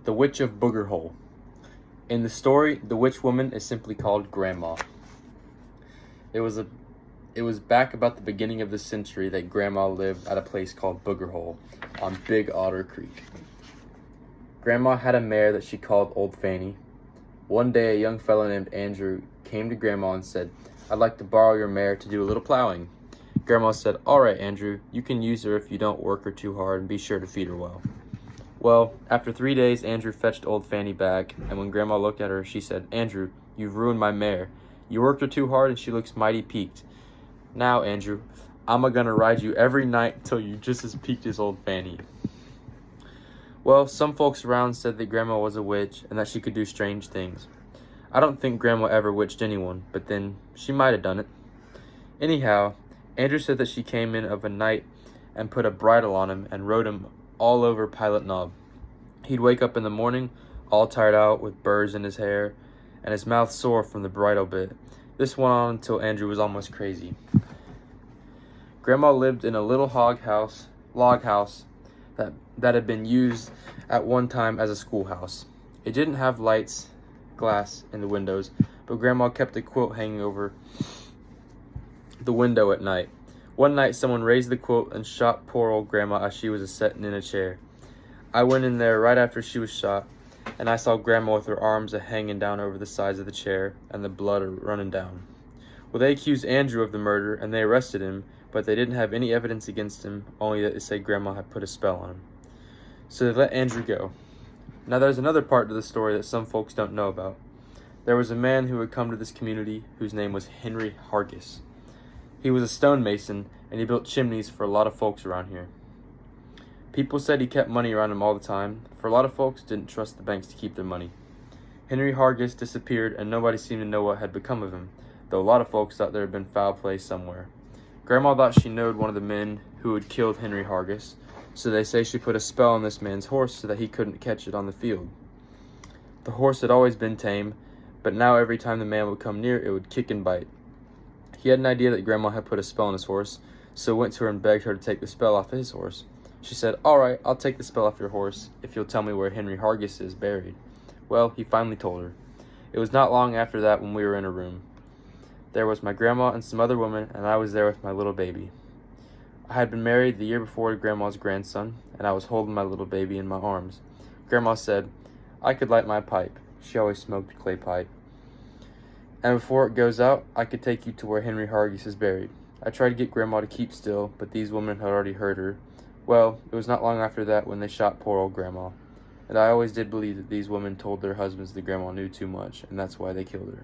The Witch of Booger Hole. In the story, the witch woman is simply called Grandma. It was back about the beginning of the century that Grandma lived at a place called Booger Hole on Big Otter Creek. Grandma had a mare that she called Old Fanny. One day, a young fellow named Andrew came to Grandma and said, "I'd like to borrow your mare to do a little plowing." Grandma said, "All right, Andrew, you can use her if you don't work her too hard, and be sure to feed her well." Well, after 3 days, Andrew fetched Old Fanny back, and when Grandma looked at her, she said, "Andrew, you've ruined my mare. You worked her too hard, and she looks mighty peaked. Now, Andrew, I'm gonna ride you every night till you're just as peaked as Old Fanny." Well, some folks around said that Grandma was a witch and that she could do strange things. I don't think Grandma ever witched anyone, but then she might have done it. Anyhow, Andrew said that she came in of a night and put a bridle on him and rode him all over Pilot Knob. He'd wake up in the morning, all tired out with burrs in his hair, and his mouth sore from the bridle bit. This went on until Andrew was almost crazy. Grandma lived in a little log house that had been used at one time as a schoolhouse. It didn't have lights, glass in the windows, but Grandma kept a quilt hanging over the window at night. One night, someone raised the quilt and shot poor old Grandma as she was a-settin' in a chair. I went in there right after she was shot, and I saw Grandma with her arms a-hanging down over the sides of the chair and the blood running down. Well, they accused Andrew of the murder, and they arrested him, but they didn't have any evidence against him, only that they said Grandma had put a spell on him. So they let Andrew go. Now there's another part to the story that some folks don't know about. There was a man who had come to this community whose name was Henry Hargis. He was a stonemason, and he built chimneys for a lot of folks around here. People said he kept money around him all the time, for a lot of folks didn't trust the banks to keep their money. Henry Hargis disappeared, and nobody seemed to know what had become of him, though a lot of folks thought there had been foul play somewhere. Grandma thought she knowed one of the men who had killed Henry Hargis, so they say she put a spell on this man's horse so that he couldn't catch it on the field. The horse had always been tame, but now every time the man would come near, it would kick and bite. He had an idea that Grandma had put a spell on his horse, so went to her and begged her to take the spell off of his horse. She said, "All right, I'll take the spell off your horse if you'll tell me where Henry Hargis is buried." Well, he finally told her. It was not long after that when we were in a room. There was my grandma and some other women, and I was there with my little baby. I had been married the year before to Grandma's grandson, and I was holding my little baby in my arms. Grandma said, "I could light my pipe." She always smoked a clay pipe. "And before it goes out, I could take you to where Henry Hargis is buried." I tried to get Grandma to keep still, but these women had already heard her. Well, it was not long after that when they shot poor old Grandma. And I always did believe that these women told their husbands that Grandma knew too much, and that's why they killed her.